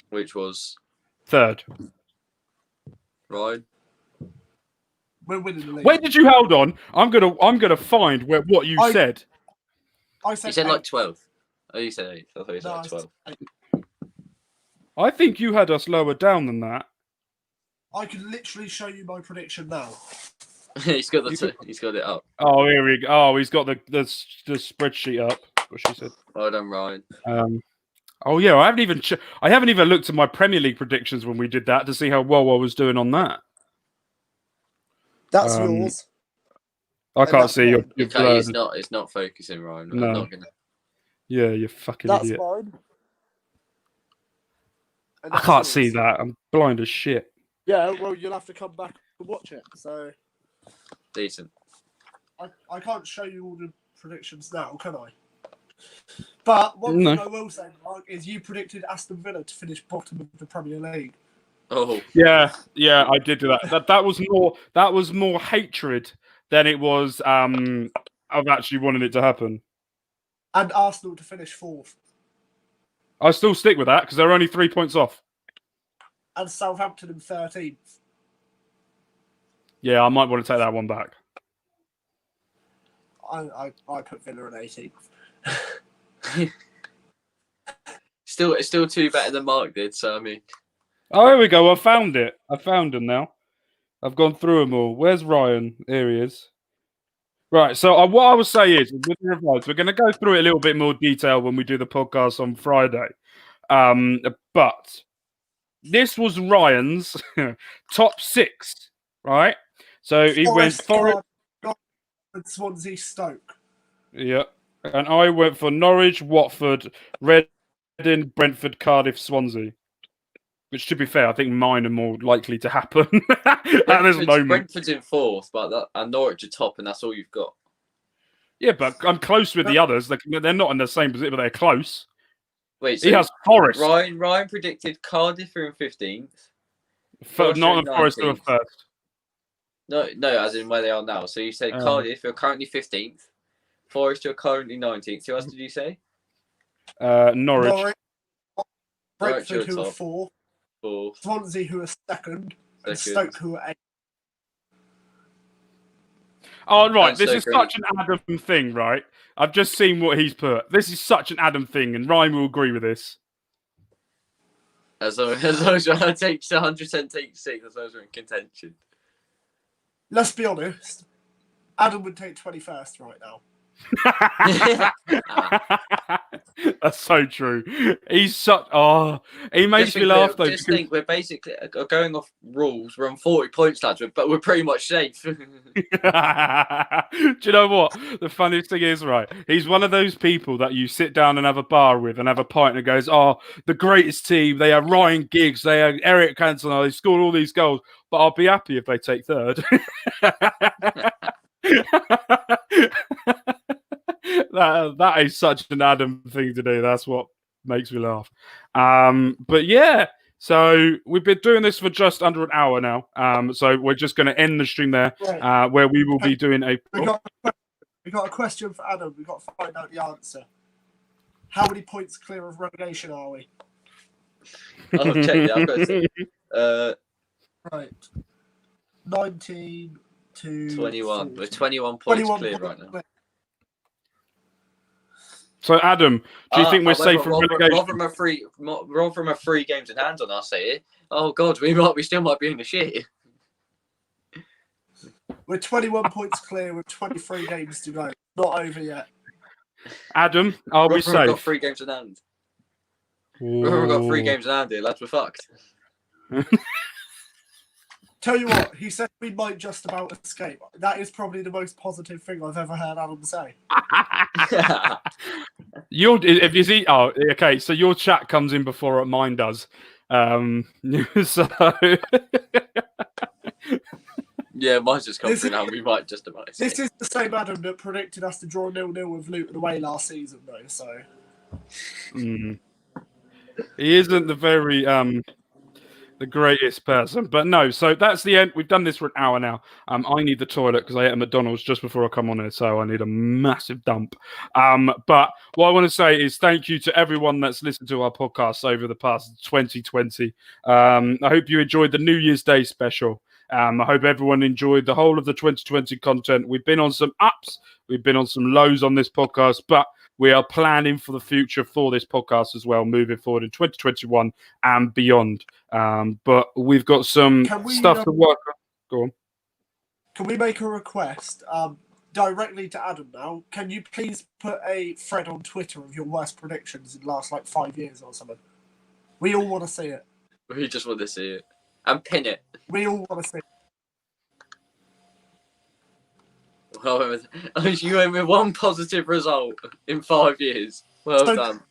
Which was 3rd. Right. We're winning the league. Where did you hold on? I'm gonna find what you said. I said You said like 8th. 12. Oh, you said 8. I thought you said No, like 12. I said 8th. I think you had us lower down than that. I can literally show you my prediction now. He's got it up. Oh, here we go. Oh, he's got the spreadsheet up. What she said. Well done, Ryan. Oh yeah, I haven't even looked at my Premier League predictions when we did that to see how well I was doing on that. That's yours. I can't see your Okay, it's not focusing, Ryan. No. I'm not gonna. Yeah, you fucking That's idiot. mine. And I that's can't yours. see that. I'm blind as shit. Yeah, well, you'll have to come back and watch it. So Decent. I can't show you all the predictions now, can I? But one thing I will say, Mark, is you predicted Aston Villa to finish bottom of the Premier League. Oh. Yeah, I did do that. That was more hatred than it was of actually wanting it to happen. And Arsenal to finish 4th. I still stick with that because they're only 3 points off. And Southampton in 13th. Yeah, I might want to take that one back. I put Villa in 18th. It's still 2 better than Mark did, so I mean. Oh, here we go. I found it. I found them now. I've gone through them all. Where's Ryan? Here he is. Right. So what I will say is, with the replies, we're going to go through it a little bit more detail when we do the podcast on Friday. But this was Ryan's top 6, right? So he went Forest, Swansea, Stoke. Yeah, and I went for Norwich, Watford, Reading, Brentford, Cardiff, Swansea. Which, to be fair, I think mine are more likely to happen at this moment. Brentford's in 4th, and Norwich are top, and that's all you've got. Yeah, but I'm close with the others. They're not in the same position, but they're close. Wait, so he has Forest. Ryan predicted Cardiff are in 15th. Not the Forest are first. No, as in where they are now. So you said Cardiff are currently 15th. Forest are currently 19th. Who else did you say? Norwich. Brentford, who are 4th. 4th. Swansea, who are second. And Stoke, who are 8th. Oh, right. This is such an Adam thing, right? I've just seen what he's put. This is such an Adam thing, and Ryan will agree with this. As long as I take 100% take 6, as long as we're in contention. Let's be honest. Adam would take 21st right now. That's so true. He's such. Oh, he makes me laugh though. Just think we're basically going off rules. We're on 40 points, lads, but we're pretty much safe. Do you know what? The funniest thing is, right? He's one of those people that you sit down and have a bar with and have a pint and goes, "Oh, the greatest team. They are Ryan Giggs. They are Eric Cantona. They scored all these goals, but I'll be happy if they take 3rd." That is such an Adam thing to do. That's what makes me laugh. But yeah, so we've been doing this for just under an hour now. So we're just going to end the stream there, where we will be doing a. We got a question for Adam. We've got to find out the answer. How many points clear of relegation are we? I'll check it. I've got to right. 19 to 21. 40. We're 21 points 21 clear points right now. So, Adam, do you think we're safe from relegation? Rob from a 3 games in hand on us here. Oh God, we still might be in the shit. We're 21 points clear with 23 games to go. Not over yet. Adam, are we safe? We've got 3 games in hand. We've got 3 games in hand here, lads. We're fucked. Tell you what, he said we might just about escape. That is probably the most positive thing I've ever heard Adam say. Okay, so your chat comes in before mine does. So yeah, mine's just come through now. We might just about escape. This is the same Adam that predicted us to draw 0-0 with Luton away last season, though. So he isn't the greatest person, but no. So that's the end. We've done this for an hour now. I need the toilet because I ate at McDonald's just before I come on here, so I need a massive dump. But what I want to say is thank you to everyone that's listened to our podcast over the past 2020. I hope you enjoyed the New Year's Day special. I hope everyone enjoyed the whole of the 2020 content. We've been on some ups, we've been on some lows on this podcast, but we are planning for the future for this podcast as well, moving forward in 2021 and beyond. But we've got some stuff to work on. Go on. Can we make a request directly to Adam now? Can you please put a thread on Twitter of your worst predictions in the last 5 years or something? We all want to see it. We just want to see it. And pin it. We all want to see it. Well, you went with one positive result in 5 years. Well done.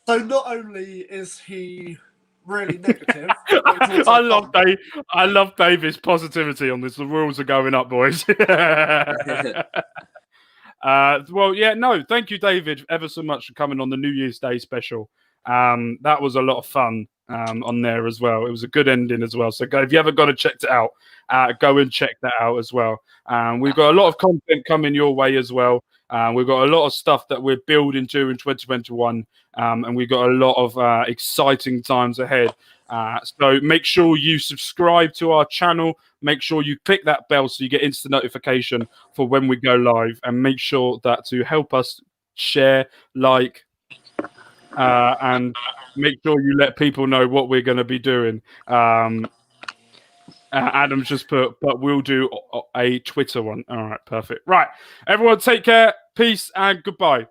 So not only is he really negative, I love David's positivity on this. The rules are going up, boys. Thank you, David, ever so much for coming on the New Year's Day special. That was a lot of fun on there as well. It was a good ending as well. So if you haven't got to check it out, go and check that out as well. We've got a lot of content coming your way as well. We've got a lot of stuff that we're building to in 2021, and we've got a lot of exciting times ahead. So make sure you subscribe to our channel. Make sure you click that bell so you get instant notification for when we go live, and make sure that to help us share, and make sure you let people know what we're going to be doing. Adam's just put, but we'll do a Twitter one. All right, perfect. Right, everyone, take care, peace, and goodbye.